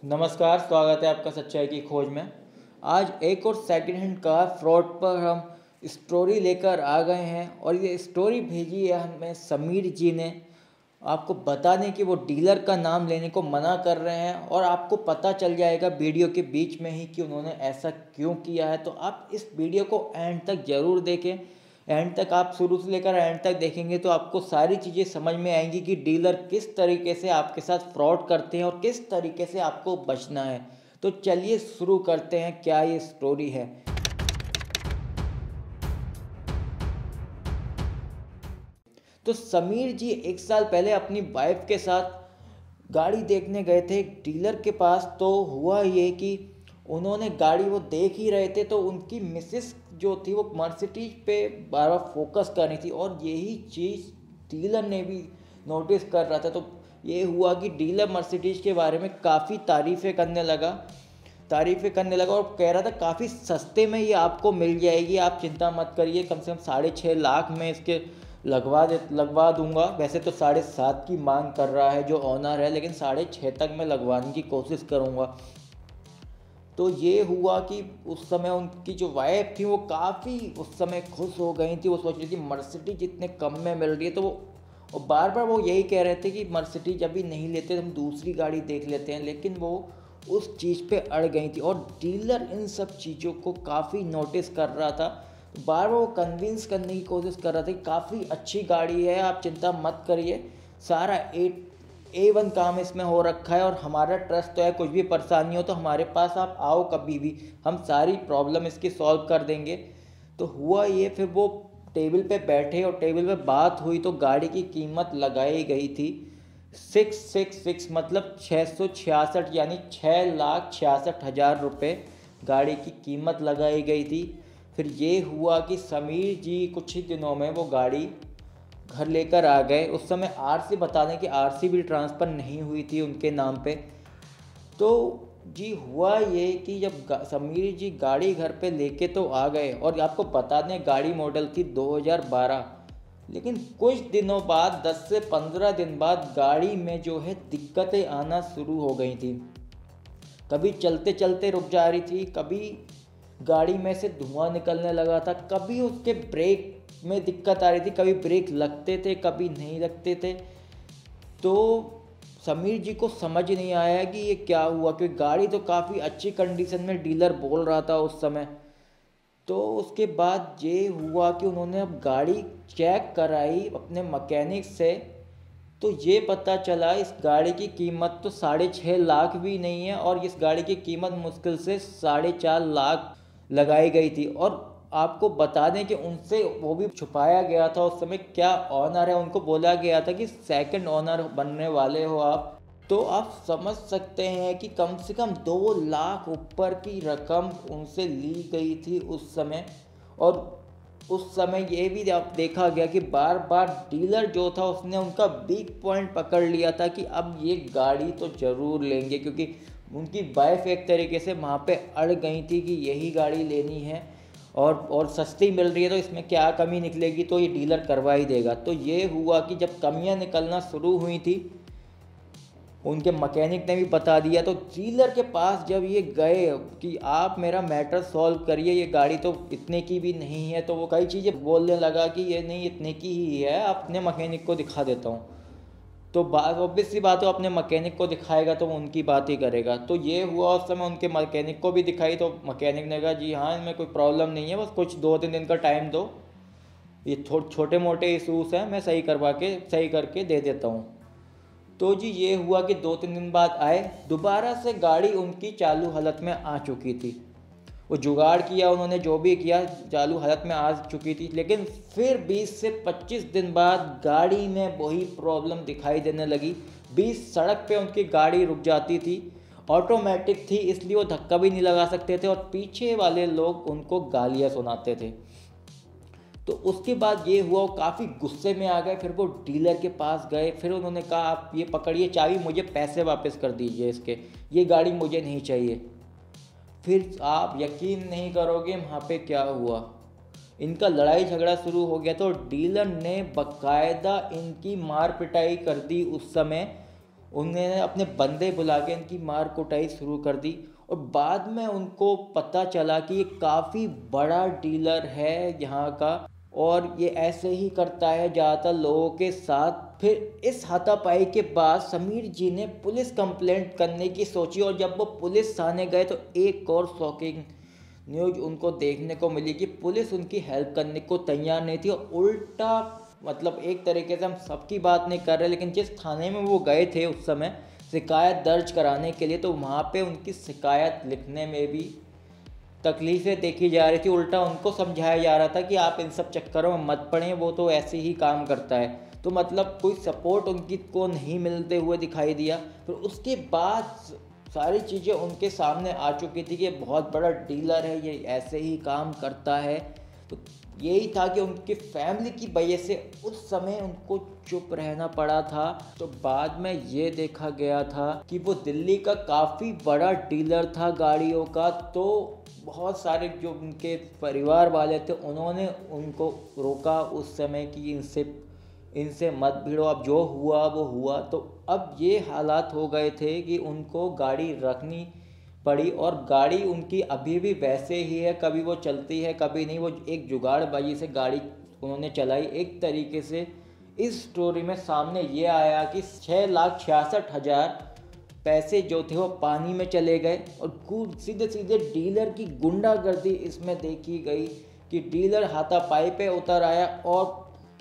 नमस्कार, स्वागत है आपका सच्चाई की खोज में। आज एक और सेकंड हैंड कार फ्रॉड पर हम स्टोरी लेकर आ गए हैं और ये स्टोरी भेजी है हमें समीर जी ने। आपको बता दें कि वो डीलर का नाम लेने को मना कर रहे हैं और आपको पता चल जाएगा वीडियो के बीच में ही कि उन्होंने ऐसा क्यों किया है। तो आप इस वीडियो को एंड तक ज़रूर देखें। एंड तक आप शुरू से लेकर एंड तक देखेंगे तो आपको सारी चीज़ें समझ में आएंगी कि डीलर किस तरीके से आपके साथ फ्रॉड करते हैं और किस तरीके से आपको बचना है। तो चलिए शुरू करते हैं, क्या ये स्टोरी है। तो समीर जी 1 साल पहले अपनी वाइफ के साथ गाड़ी देखने गए थे एक डीलर के पास। तो हुआ ये कि उन्होंने गाड़ी वो देख ही रहे थे तो उनकी मिसेस जो थी वो मर्सिडीज पे बार बार फोकस कर रही थी और यही चीज़ डीलर ने भी नोटिस कर रहा था। तो ये हुआ कि डीलर मर्सिडीज के बारे में काफ़ी तारीफ़ें करने लगा और कह रहा था काफ़ी सस्ते में ये आपको मिल जाएगी, आप चिंता मत करिए, कम से कम 6.5 लाख में इसके लगवा दूंगा। वैसे तो 7.5 की मांग कर रहा है जो ऑनर है, लेकिन 6.5 तक मैं लगवाने की कोशिश करूंगा। तो ये हुआ कि उस समय उनकी जो वाइफ थी वो काफ़ी उस समय खुश हो गई थी। वो सोच रही थी मर्सिडीज इतने कम में मिल रही है, तो वो और बार बार वो यही कह रहे थे कि मर्सिडीज अभी नहीं लेते, हम दूसरी गाड़ी देख लेते हैं। लेकिन वो उस चीज़ पे अड़ गई थी और डीलर इन सब चीज़ों को काफ़ी नोटिस कर रहा था। बार बार वो कन्विंस करने की कोशिश कर रहा था कि काफ़ी अच्छी गाड़ी है, आप चिंता मत करिए, सारा A1 काम इसमें हो रखा है और हमारा ट्रस्ट तो है, कुछ भी परेशानी हो तो हमारे पास आप आओ कभी भी, हम सारी प्रॉब्लम इसकी सॉल्व कर देंगे। तो हुआ ये, फिर वो टेबल पे बैठे और टेबल पे बात हुई तो गाड़ी की कीमत लगाई गई थी 666, मतलब 666, यानी 6,66,000 रुपये गाड़ी की कीमत लगाई गई थी। फिर ये हुआ कि समीर जी कुछ ही दिनों में वो गाड़ी घर लेकर आ गए। उस समय आरसी, बता दें कि आरसी भी ट्रांसफ़र नहीं हुई थी उनके नाम पे। तो जी हुआ ये कि जब समीर जी गाड़ी घर पे लेके तो आ गए और आपको बता दें गाड़ी मॉडल थी 2012। लेकिन कुछ दिनों बाद, 10 से 15 दिन बाद गाड़ी में जो है दिक्कतें आना शुरू हो गई थी। कभी चलते चलते रुक जा रही थी, कभी गाड़ी में से धुआं निकलने लगा था, कभी उसके ब्रेक में दिक्कत आ रही थी, कभी ब्रेक लगते थे कभी नहीं लगते थे। तो समीर जी को समझ नहीं आया कि ये क्या हुआ, क्योंकि गाड़ी तो काफ़ी अच्छी कंडीशन में डीलर बोल रहा था उस समय। तो उसके बाद ये हुआ कि उन्होंने अब गाड़ी चेक कराई अपने मैकेनिक से। तो ये पता चला इस गाड़ी की कीमत तो 6.5 लाख भी नहीं है और इस गाड़ी की कीमत मुश्किल से 4.5 लाख लगाई गई थी। और आपको बता दें कि उनसे वो भी छुपाया गया था उस समय, क्या ऑनर है उनको बोला गया था कि सेकंड ऑनर बनने वाले हो आप। तो आप समझ सकते हैं कि कम से कम 2 लाख ऊपर की रकम उनसे ली गई थी उस समय। और उस समय ये भी आप देखा गया कि बार बार डीलर जो था उसने उनका वीक पॉइंट पकड़ लिया था कि अब ये गाड़ी तो ज़रूर लेंगे, क्योंकि उनकी वाइफ एक तरीके से वहाँ पे अड़ गई थी कि यही गाड़ी लेनी है और सस्ती मिल रही है तो इसमें क्या कमी निकलेगी, तो ये डीलर करवा ही देगा। तो ये हुआ कि जब कमियाँ निकलना शुरू हुई थी, उनके मैकेनिक ने भी बता दिया, तो डीलर के पास जब ये गए कि आप मेरा मैटर सॉल्व करिए, ये गाड़ी तो इतने की भी नहीं है, तो वो कई चीज़ें बोलने लगा कि ये नहीं इतने की ही है, अपने मैकेनिक को दिखा देता हूँ। तो बात ऑब्वियस सी बात है, अपने मैकेनिक को दिखाएगा तो वो उनकी बात ही करेगा। तो ये हुआ, उस समय उनके मैकेनिक को भी दिखाई तो मैकेनिक ने कहा जी हाँ, इनमें कोई प्रॉब्लम नहीं है, बस कुछ 2-3 दिन का टाइम दो, ये छोटे मोटे इशूज़ हैं, मैं सही करके दे देता हूँ। तो जी ये हुआ कि 2-3 दिन बाद आए, दोबारा से गाड़ी उनकी चालू हालत में आ चुकी थी। वो जुगाड़ किया उन्होंने, जो भी किया चालू हालत में आ चुकी थी। लेकिन फिर 20 से 25 दिन बाद गाड़ी में वही प्रॉब्लम दिखाई देने लगी। बीच सड़क पे उनकी गाड़ी रुक जाती थी, ऑटोमेटिक थी इसलिए वो धक्का भी नहीं लगा सकते थे और पीछे वाले लोग उनको गालियाँ सुनाते थे। तो उसके बाद ये हुआ, वो काफ़ी गुस्से में आ गए। फिर वो डीलर के पास गए, फिर उन्होंने कहा आप ये पकड़िए चाबी, मुझे पैसे वापस कर दीजिए इसके, ये गाड़ी मुझे नहीं चाहिए। फिर आप यकीन नहीं करोगे वहाँ पे क्या हुआ, इनका लड़ाई झगड़ा शुरू हो गया। तो डीलर ने बकायदा इनकी मार पिटाई कर दी उस समय। उन्होंने अपने बंदे बुला के इनकी मार कुटाई शुरू कर दी। और बाद में उनको पता चला कि ये काफ़ी बड़ा डीलर है यहाँ का, और ये ऐसे ही करता है ज़्यादातर लोगों के साथ। फिर इस हाथापाई के बाद समीर जी ने पुलिस कंप्लेंट करने की सोची, और जब वो पुलिस थाने गए तो एक और शॉकिंग न्यूज़ उनको देखने को मिली कि पुलिस उनकी हेल्प करने को तैयार नहीं थी। और उल्टा मतलब एक तरीके से हम सबकी बात नहीं कर रहे, लेकिन जिस थाने में वो गए थे उस समय शिकायत दर्ज कराने के लिए, तो वहाँ पे उनकी शिकायत लिखने में भी तकलीफ़ें देखी जा रही थी। उल्टा उनको समझाया जा रहा था कि आप इन सब चक्करों में मत पड़ें, वो तो ऐसे ही काम करता है। तो मतलब कोई सपोर्ट उनकी को नहीं मिलते हुए दिखाई दिया। फिर उसके बाद सारी चीज़ें उनके सामने आ चुकी थी कि ये बहुत बड़ा डीलर है, ये ऐसे ही काम करता है। तो यही था कि उनकी फैमिली की वजह से उस समय उनको चुप रहना पड़ा था। तो बाद में ये देखा गया था कि वो दिल्ली का काफ़ी बड़ा डीलर था गाड़ियों का। तो बहुत सारे जो उनके परिवार वाले थे उन्होंने उनको रोका उस समय कि इनसे मत भिड़ो, अब जो हुआ वो हुआ। तो अब ये हालात हो गए थे कि उनको गाड़ी रखनी पड़ी, और गाड़ी उनकी अभी भी वैसे ही है, कभी वो चलती है कभी नहीं। वो एक जुगाड़बाजी से गाड़ी उन्होंने चलाई एक तरीके से। इस स्टोरी में सामने ये आया कि 6,66,000 पैसे जो थे वो पानी में चले गए, और सीधे सीधे डीलर की गुंडागर्दी इसमें देखी गई कि डीलर हाथापाई पे उतर आया और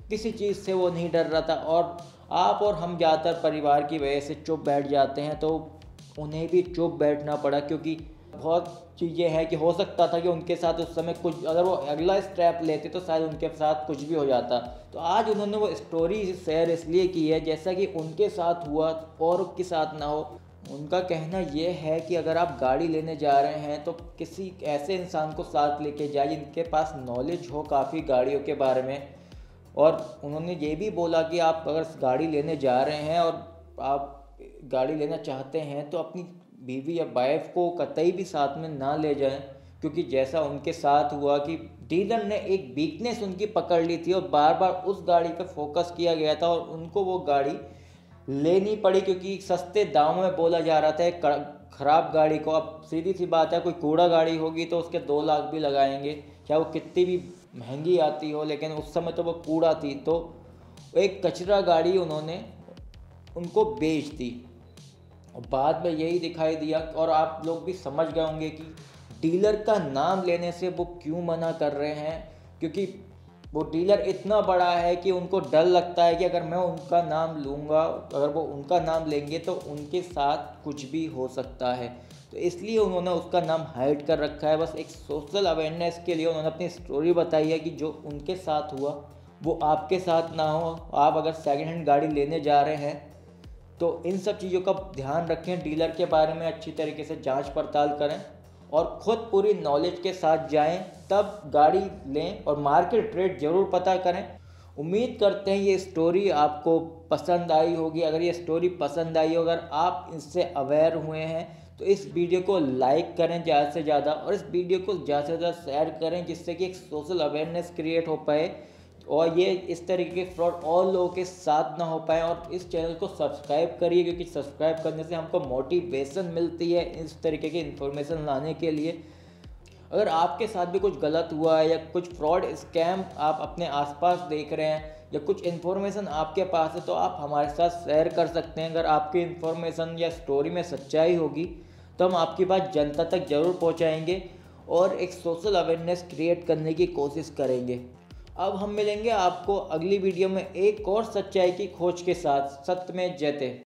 किसी चीज़ से वो नहीं डर रहा था। और आप और हम ज़्यादातर परिवार की वजह से चुप बैठ जाते हैं, तो उन्हें भी चुप बैठना पड़ा, क्योंकि बहुत चीज़ें हैं कि हो सकता था कि उनके साथ उस समय कुछ, अगर वो अगला स्टेप लेते तो शायद उनके साथ कुछ भी हो जाता। तो आज उन्होंने वो स्टोरी शेयर इसलिए की है जैसा कि उनके साथ हुआ और के साथ ना हो। उनका कहना ये है कि अगर आप गाड़ी लेने जा रहे हैं तो किसी ऐसे इंसान को साथ लेके जाए जिनके पास नॉलेज हो काफ़ी गाड़ियों के बारे में। और उन्होंने ये भी बोला कि आप अगर गाड़ी लेने जा रहे हैं और आप गाड़ी लेना चाहते हैं तो अपनी बीवी या वाइफ को कतई भी साथ में ना ले जाएं, क्योंकि जैसा उनके साथ हुआ कि डीलर ने एक वीकनेस उनकी पकड़ ली थी और बार बार उस गाड़ी पर फोकस किया गया था, और उनको वो गाड़ी लेनी पड़ी क्योंकि सस्ते दामों में बोला जा रहा था एक ख़राब गाड़ी को। अब सीधी सी बात है, कोई कूड़ा गाड़ी होगी तो उसके 2 लाख भी लगाएंगे, चाहे वो कितनी भी महंगी आती हो, लेकिन उस समय तो वो कूड़ा थी। तो एक कचरा गाड़ी उन्होंने उनको बेच दी। और बाद में यही दिखाई दिया, और आप लोग भी समझ गए होंगे कि डीलर का नाम लेने से वो क्यों मना कर रहे हैं, क्योंकि वो डीलर इतना बड़ा है कि उनको डर लगता है कि अगर मैं उनका नाम लूँगा, अगर वो उनका नाम लेंगे तो उनके साथ कुछ भी हो सकता है। तो इसलिए उन्होंने उसका नाम हाइड कर रखा है। बस एक सोशल अवेयरनेस के लिए उन्होंने अपनी स्टोरी बताई है कि जो उनके साथ हुआ वो आपके साथ ना हो। आप अगर सेकेंड हैंड गाड़ी लेने जा रहे हैं तो इन सब चीज़ों का ध्यान रखें, डीलर के बारे में अच्छी तरीके से जांच पड़ताल करें और ख़ुद पूरी नॉलेज के साथ जाएं, तब गाड़ी लें, और मार्केट रेट ज़रूर पता करें। उम्मीद करते हैं ये स्टोरी आपको पसंद आई होगी। अगर ये स्टोरी पसंद आई हो, अगर आप इससे अवेयर हुए हैं तो इस वीडियो को लाइक करें ज़्यादा से ज़्यादा, और इस वीडियो को ज़्यादा से ज़्यादा शेयर करें, जिससे कि एक सोशल अवेयरनेस क्रिएट हो पाए और ये इस तरीके के फ्रॉड और लोगों के साथ ना हो पाए। और इस चैनल को सब्सक्राइब करिए, क्योंकि सब्सक्राइब करने से हमको मोटिवेशन मिलती है इस तरीके की इन्फॉर्मेशन लाने के लिए। अगर आपके साथ भी कुछ गलत हुआ है या कुछ फ्रॉड स्कैम आप अपने आसपास देख रहे हैं या कुछ इन्फॉर्मेशन आपके पास है, तो आप हमारे साथ शेयर कर सकते हैं। अगर आपकी इन्फॉर्मेशन या स्टोरी में सच्चाई होगी तो हम आपकी बात जनता तक ज़रूर पहुंचाएंगे और एक सोशल अवेयरनेस क्रिएट करने की कोशिश करेंगे। अब हम मिलेंगे आपको अगली वीडियो में एक और सच्चाई की खोज के साथ। सत्य में जयते।